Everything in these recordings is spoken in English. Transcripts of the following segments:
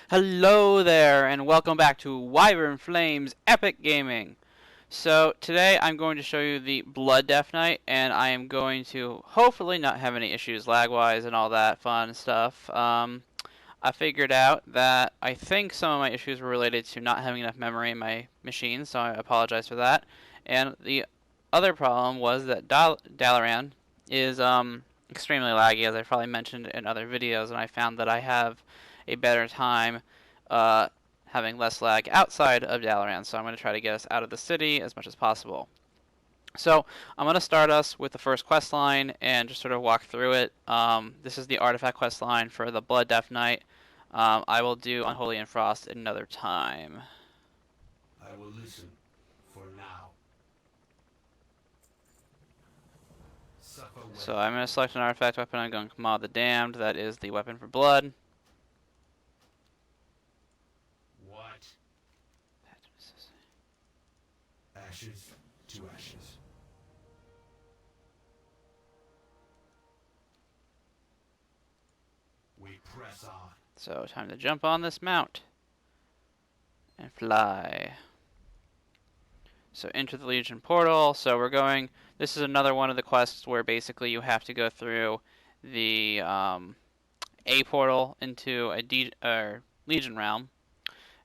Hello there, and welcome back to Wyvern Flames Epic Gaming. So today I'm going to show you the Blood Death Knight, and I am going to hopefully not have any issues lag-wise and all that fun stuff. I figured out that I think some of my issues were related to not having enough memory in my machine, so I apologize for that. And the other problem was that Dalaran is extremely laggy, as I've probably mentioned in other videos, and I found that I have a better time uh, having less lag outside of Dalaran, so I'm going to try to get us out of the city as much as possible. So I'm going to start us with the first quest line and just sort of walk through it. This is the artifact quest line for the Blood Death Knight. I will do Unholy and Frost another time. I will listen for now. So I'm going to select an artifact weapon. I'm going to Maw the Damned. That is the weapon for blood. What? Ashes to ashes. We press on. So time to jump on this mount and fly. So enter the Legion portal. So we're going. This is another one of the quests where basically you have to go through the A portal into a Legion realm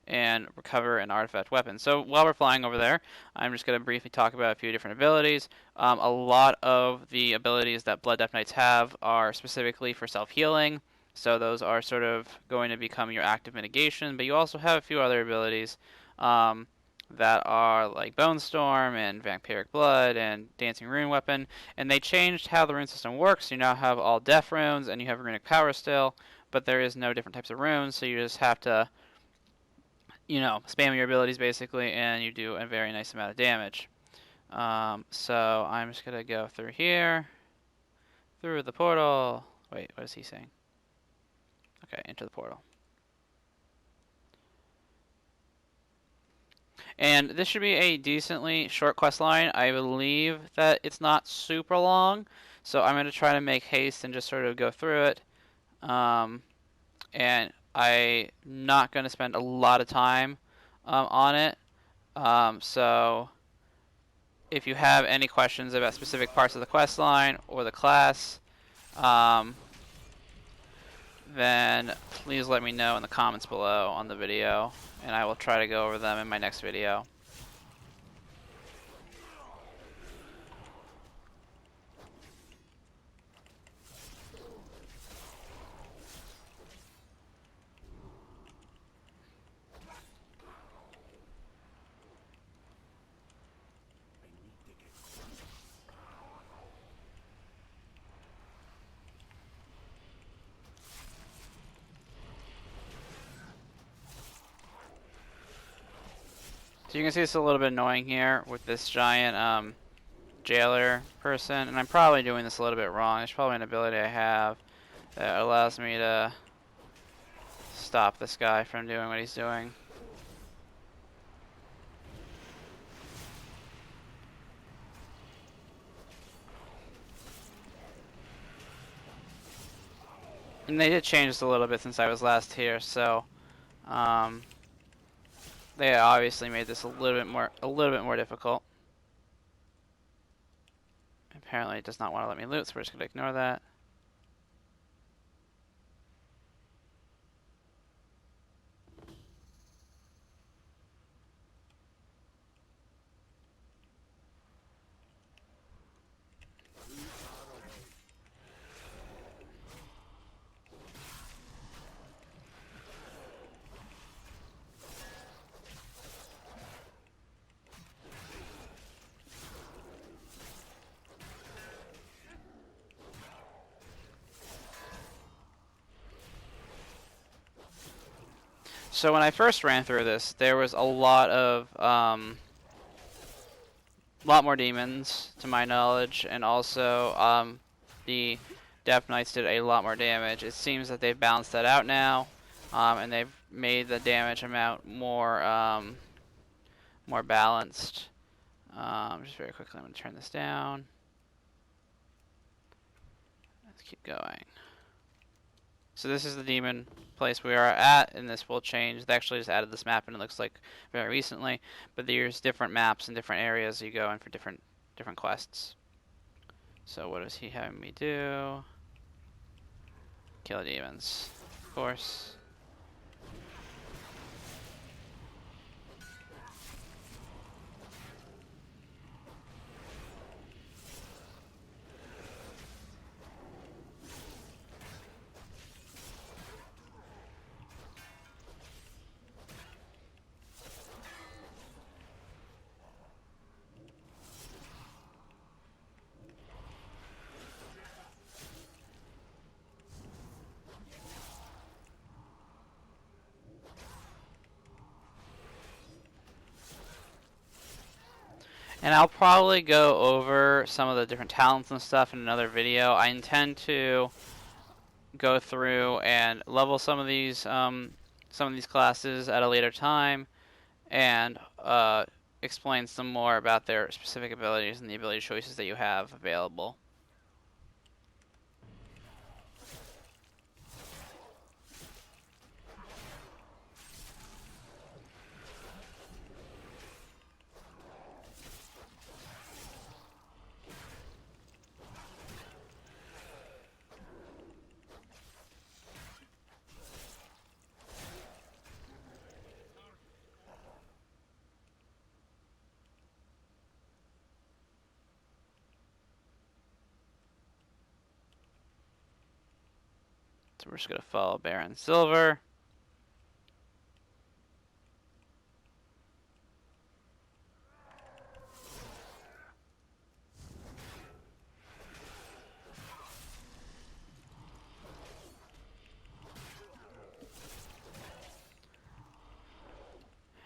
and recover an artifact weapon. So while we're flying over there, I'm just going to briefly talk about a few different abilities. A lot of the abilities that Blood Death Knights have are specifically for self-healing. So those are sort of going to become your active mitigation. But you also have a few other abilities that are like Bone Storm and Vampiric Blood and Dancing Rune Weapon. And they changed how the rune system works. You now have all death runes and you have runic power still, but there is no different types of runes, so you just have to, you know, spam your abilities basically, and you do a very nice amount of damage. So I'm just going to go through here, through the portal. Wait, what is he saying? Okay, enter the portal. And this should be a decently short quest line. I believe that it's not super long, so I'm going to try to make haste and just sort of go through it. And I'm not going to spend a lot of time on it. So if you have any questions about specific parts of the quest line or the class, then please let me know in the comments below on the video, and I will try to go over them in my next video. So you can see it's a little bit annoying here with this giant jailer person, and I'm probably doing this a little bit wrong. There's probably an ability I have that allows me to stop this guy from doing what he's doing. And they did change this a little bit since I was last here, so they obviously made this a little bit more difficult. Apparently it does not want to let me loot, so we're just gonna ignore that. So when I first ran through this, there was a lot more demons to my knowledge, and also the Death Knights did a lot more damage. It seems that they've balanced that out now, and they've made the damage amount more balanced. Just very quickly, I'm going to turn this down. Let's keep going. So this is the demon place we are at, and this will change. They actually just added this map, and it looks like very recently. But there's different maps and different areas you go in for different quests. So what is he having me do? Kill demons, of course. And I'll probably go over some of the different talents and stuff in another video. I intend to go through and level some of these classes at a later time, and explain some more about their specific abilities and the ability choices that you have available. So we're just going to follow Baron Silver.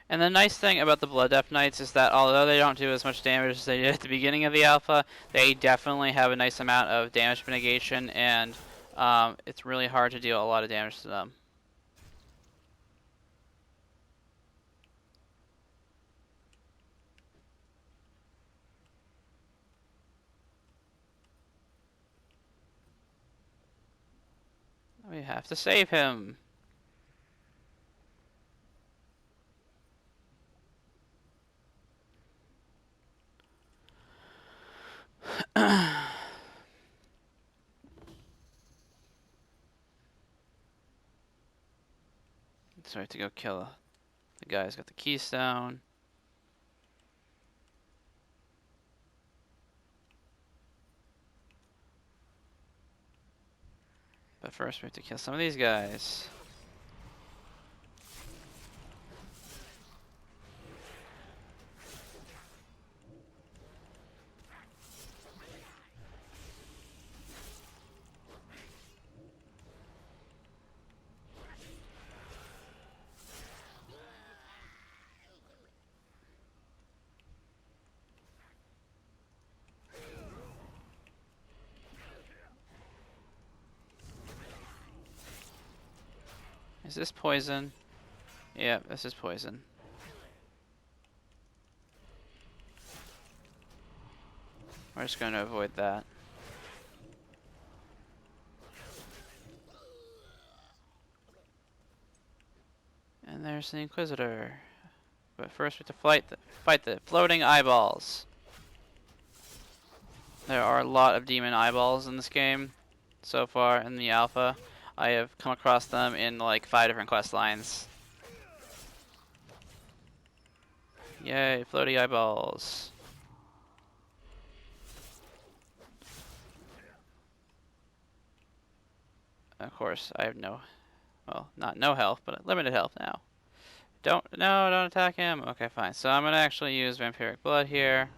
And the nice thing about the Blood Death Knights is that although they don't do as much damage as they did at the beginning of the alpha, they definitely have a nice amount of damage mitigation, and it's really hard to deal a lot of damage to them. We have to save him. So we have to go kill the guy who's got the keystone. But first we have to kill some of these guys. Is this poison? Yeah, this is poison. We're just going to avoid that. And there's the Inquisitor. But first we have to fight the floating eyeballs. There are a lot of demon eyeballs in this game so far in the alpha. I have come across them in like 5 different quest lines. Yay, floaty eyeballs. Of course, I have not no health, but limited health now. Don't attack him. Okay, fine. So I'm gonna actually use vampiric blood here,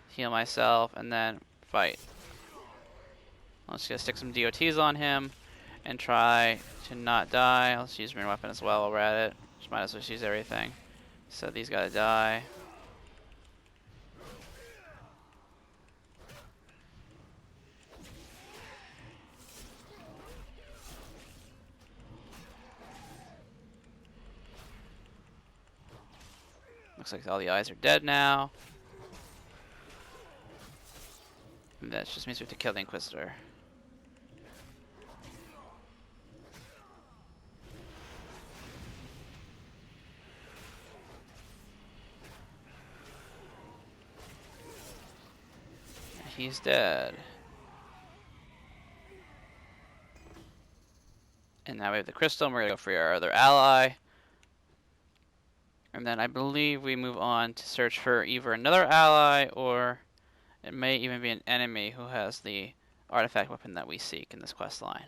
heal myself, and then fight. Let's just stick some DOTs on him and try to not die. Let's use marine weapon as well while we're at it. Just might as well use everything. So these gotta die. Looks like all the eyes are dead now. And that just means we have to kill the Inquisitor. he's dead. And now we have the crystal, and we're gonna go for our other ally. And then I believe we move on to search for either another ally, or it may even be an enemy who has the artifact weapon that we seek in this quest line.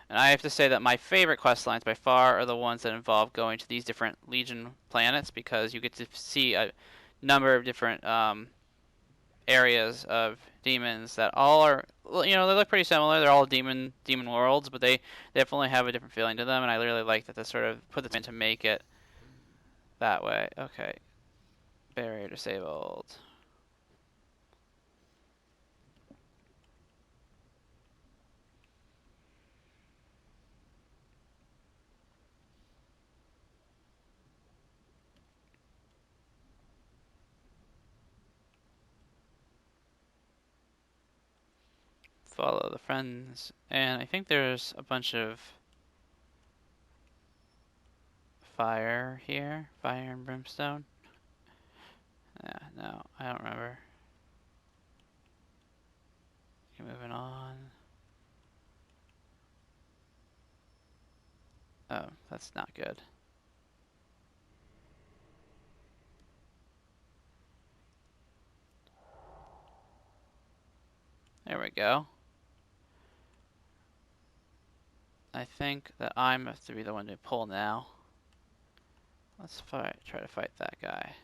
And I have to say that my favorite quest lines by far are the ones that involve going to these different Legion planets, because you get to see a number of different areas of demons that all are, they look pretty similar. They're all demon worlds, but they definitely have a different feeling to them, and I really like that they sort of put the in to make it that way. Okay, barrier disabled. Follow the friends, and I think there's a bunch of fire here, fire and brimstone. Yeah, no, I don't remember. Okay, moving on. Oh, that's not good. There we go. I think that I'm have to be the one to pull now. Let's try to fight that guy.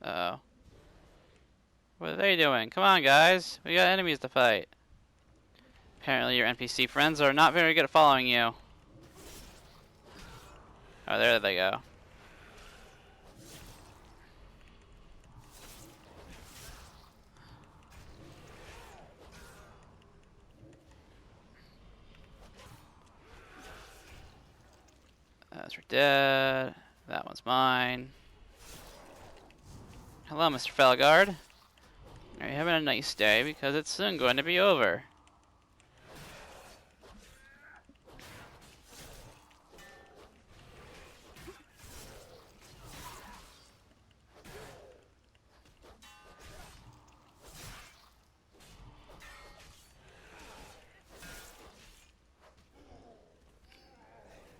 Uh oh. What are they doing? Come on, guys. We got enemies to fight. Apparently your NPC friends are not very good at following you. Oh, there they go. Those are dead. That one's mine. Hello, Mr. Felgard. Are you having a nice day? Because it's soon going to be over.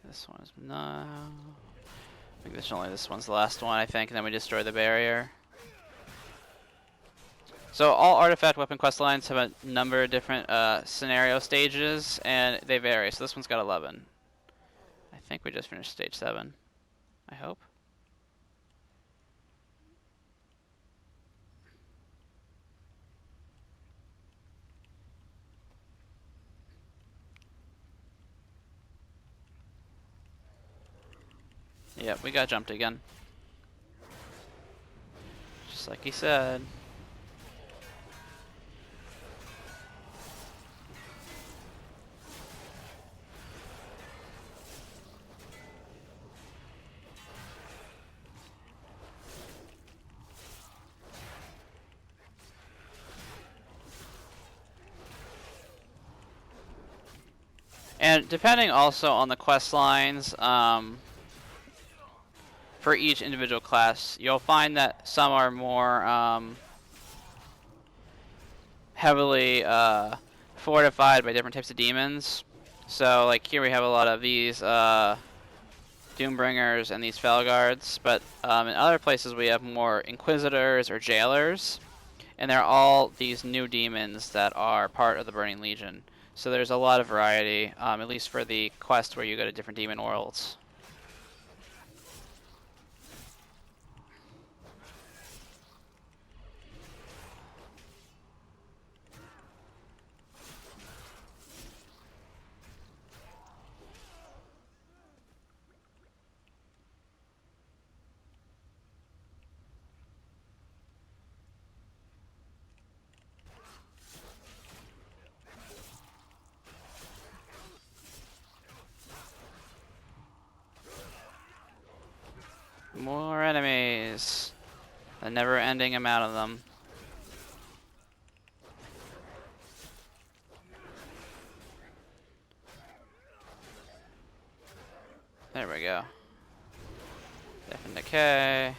This one is no. I think this one's the last one, I think, and then we destroy the barrier. So all artifact weapon quest lines have a number of different scenario stages, and they vary. So this one's got 11. I think we just finished stage 7. I hope. Yep, we got jumped again. Just like he said. And depending also on the quest lines, for each individual class, you'll find that some are more heavily fortified by different types of demons. So, like here we have a lot of these Doombringers and these Felguards, but in other places we have more Inquisitors or Jailers, and they're all these new demons that are part of the Burning Legion. So there's a lot of variety, at least for the quest where you go to different demon worlds. More enemies. A never-ending amount of them. There we go. Death and Decay.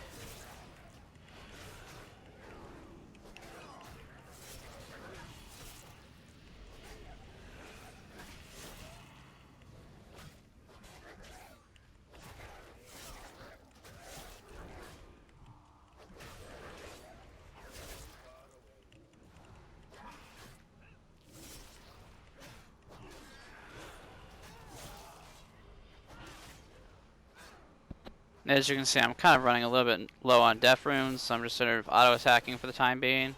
As you can see, I'm kind of running a little bit low on death runes, so I'm just sort of auto-attacking for the time being.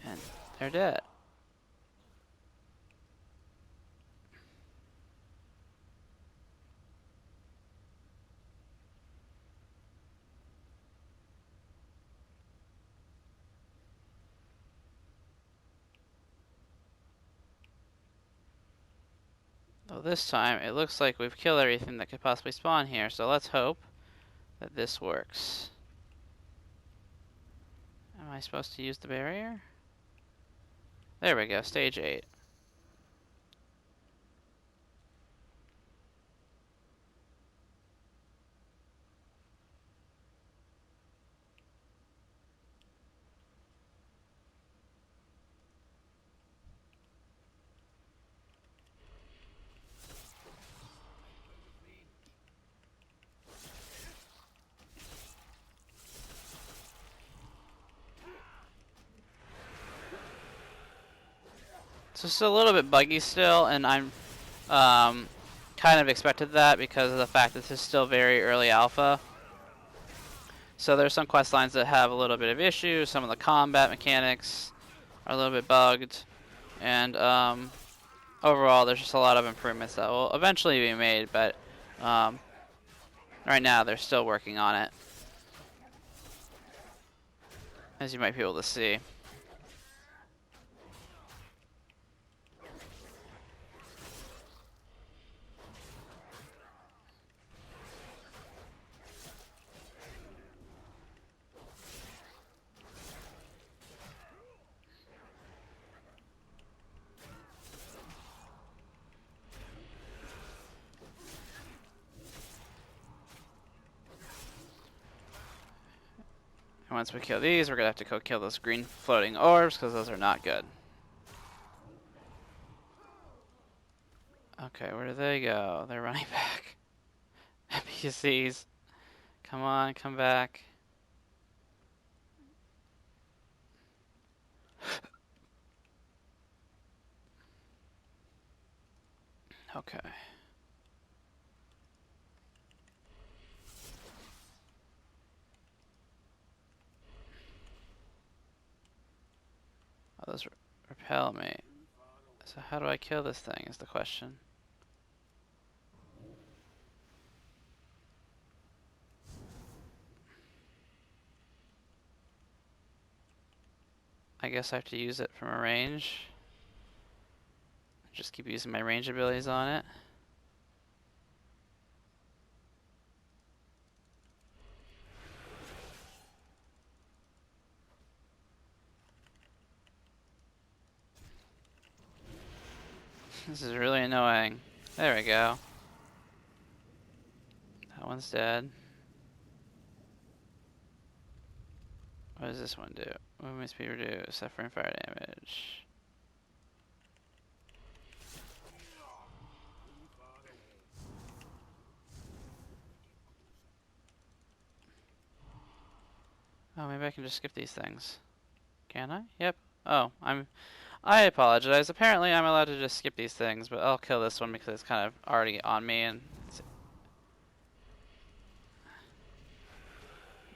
And they're dead. Though this time, it looks like we've killed everything that could possibly spawn here, so let's hope that this works. Am I supposed to use the barrier? There we go, stage 8. So it's a little bit buggy still, and I'm kind of expected that because of the fact that this is still very early alpha. So there's some quest lines that have a little bit of issues. Some of the combat mechanics are a little bit bugged, and overall there's just a lot of improvements that will eventually be made, but right now they're still working on it, as you might be able to see. And once we kill these, we're going to have to go kill those green floating orbs, because those are not good. Okay, where do they go? They're running back. NPCs. Come on, come back. Okay. Oh, those repel me. So how do I kill this thing is the question. I guess I have to use it from a range. Just keep using my range abilities on it. This is really annoying. There we go. That one's dead. What does this one do? Movement speed reduced, suffering fire damage. Oh, maybe I can just skip these things. Can I? Yep. Oh, I apologize. Apparently I'm allowed to just skip these things, but I'll kill this one because it's kind of already on me and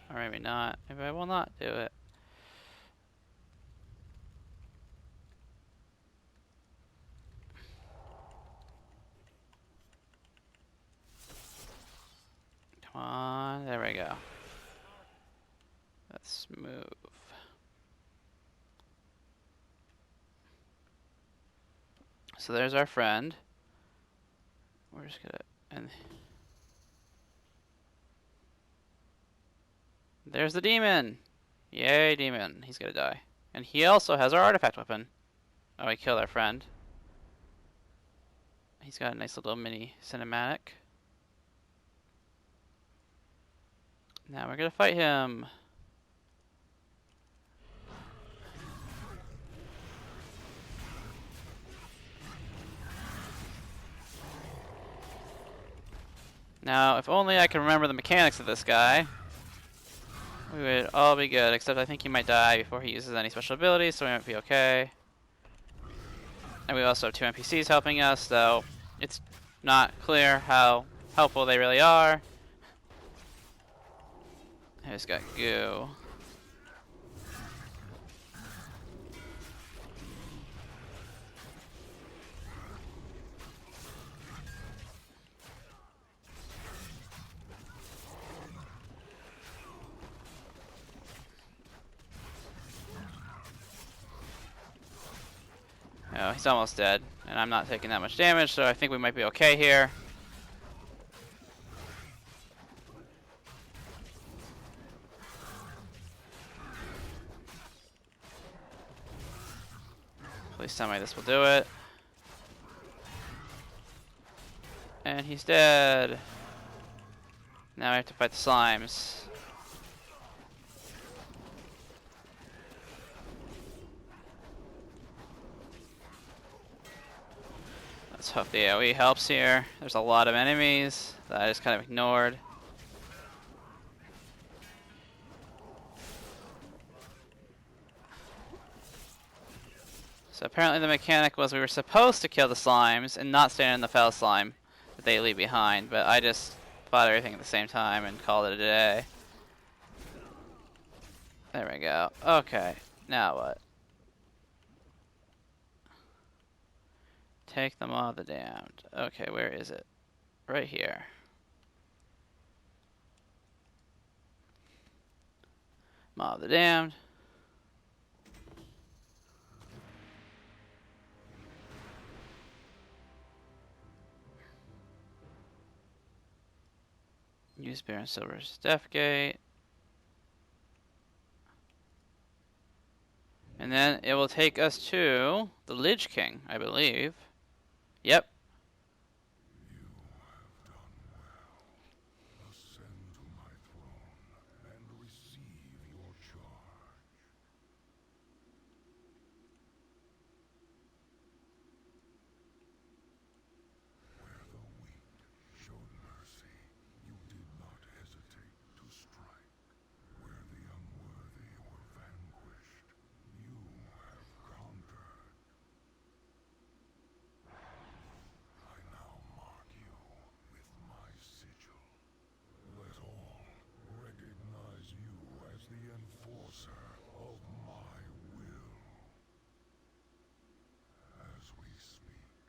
or maybe not. Maybe I will not do it. Come on. There we go. Let's move. So there's our friend. Where we're just gonna... And there's the demon! Yay, demon. He's gonna die. And he also has our artifact weapon. Oh, he killed our friend. He's got a nice little mini cinematic. Now we're gonna fight him. Now, if only I can remember the mechanics of this guy, we would all be good, except I think he might die before he uses any special abilities, so we might be okay. And we also have 2 NPCs helping us, though it's not clear how helpful they really are. I just got goo. Oh, he's almost dead, and I'm not taking that much damage, so I think we might be okay here. Please tell me this will do it. And he's dead. Now I have to fight the slimes. Let's hope the AoE helps here. There's a lot of enemies that I just kind of ignored. So apparently the mechanic was we were supposed to kill the slimes and not stand in the fell slime that they leave behind, but I just fought everything at the same time and called it a day. There we go. Okay, now what? Take them all the damned. Okay, where is it? Right here. Maw of the Damned. Use Baron Silver's Death Gate. And then it will take us to the Lich King, I believe. Yep. You have done well. Ascend to my throne and receive your charge. Where the weak showed mercy, you did not hesitate to strike. Where the unworthy were vanquished, you have conquered. I now mark you with my sigil. Let all recognize you as the enforcer of my will. As we speak,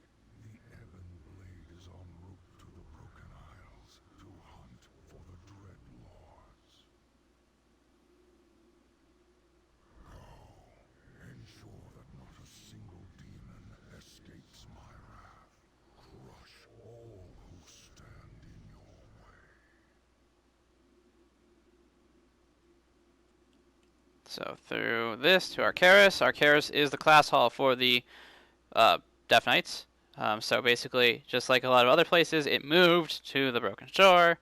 the Ebon Blade is en route to the Broken Isles to hunt for the Dread Lords. Go, ensure that not a single demon escapes my wrath. Crush all who stand in your way. So through this to Arcaris. Arcaris is the class hall for the Death Knights. So basically, just like a lot of other places, it moved to the Broken Shore.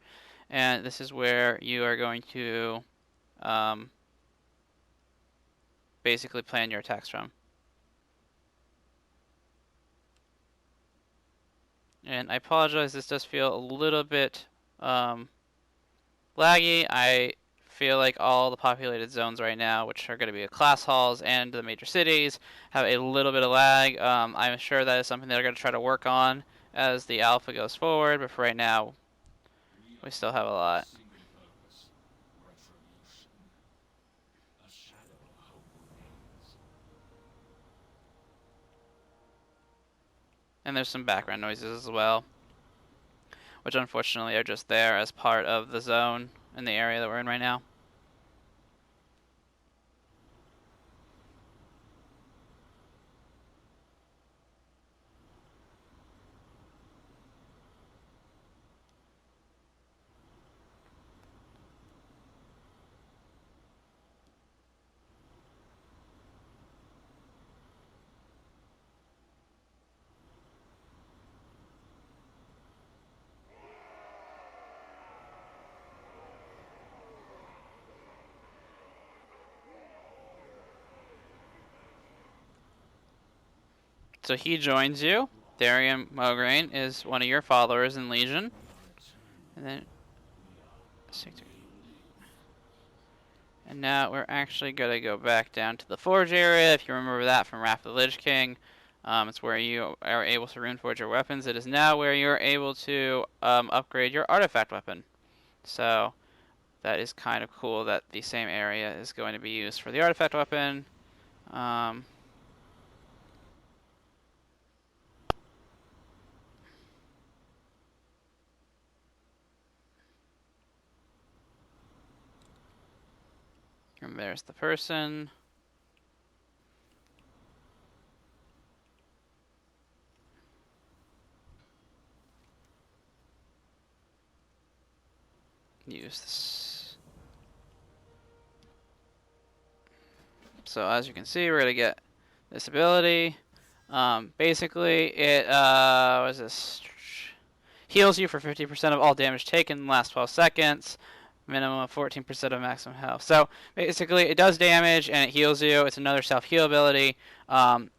And this is where you are going to basically plan your attacks from. And I apologize, this does feel a little bit laggy. I feel like all the populated zones right now, which are going to be the class halls and the major cities, have a little bit of lag. I'm sure that is something they're going to try to work on as the alpha goes forward, but for right now, we still have a lot. And there's some background noises as well, which unfortunately are just there as part of the zone in the area that we're in right now. So he joins you. Therian Mograine is one of your followers in Legion. And then... And now we're actually going to go back down to the Forge area. If you remember that from Wrath of the Lich King, it's where you are able to runeforge your weapons. It is now where you're able to upgrade your artifact weapon. So that is kind of cool that the same area is going to be used for the artifact weapon. And there's the person. Use this. So as you can see, we're going to get this ability. Basically, it what is this? Heals you for 50% of all damage taken in the last 12 seconds. Minimum of 14% of maximum health. So basically, it does damage and it heals you. It's another self-heal ability,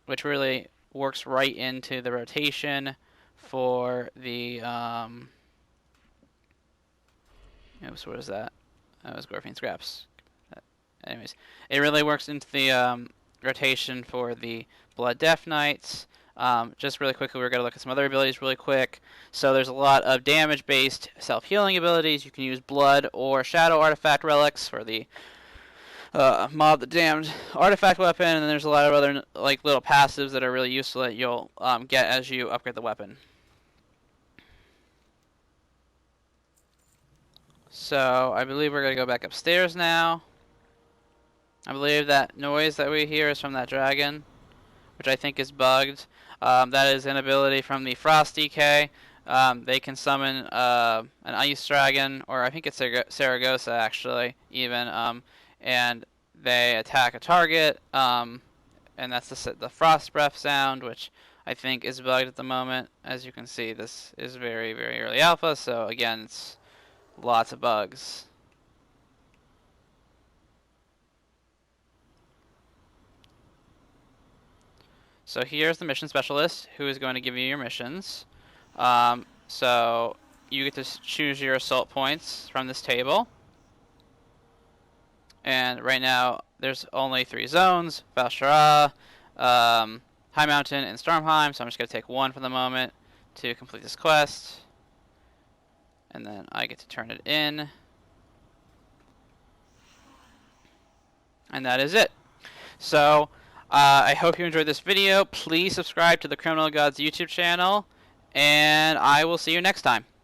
which really works right into the rotation for the... oops, what is that? That was Gorfine Scraps. Anyways, it really works into the rotation for the Blood Death Knights. Just really quickly, we're going to look at some other abilities really quick. So there's a lot of damage-based self-healing abilities. You can use Blood or Shadow Artifact Relics for the Mob the Damned artifact weapon, and then there's a lot of other like little passives that are really useful that you'll get as you upgrade the weapon. So I believe we're going to go back upstairs now. I believe that noise that we hear is from that dragon, which I think is bugged. That is an ability from the Frost DK. They can summon an Ice Dragon, or I think it's Saragossa actually, even, and they attack a target, and that's the Frost Breath sound, which I think is bugged at the moment. As you can see, this is very, very early alpha, so again, it's lots of bugs. So here's the mission specialist who is going to give you your missions. So you get to choose your assault points from this table. And right now there's only 3 zones: Val'sharah, High Mountain, and Stormheim. So I'm just going to take one for the moment to complete this quest. And then I get to turn it in. And that is it. So I hope you enjoyed this video. Please subscribe to the Criminal Gods YouTube channel, and I will see you next time.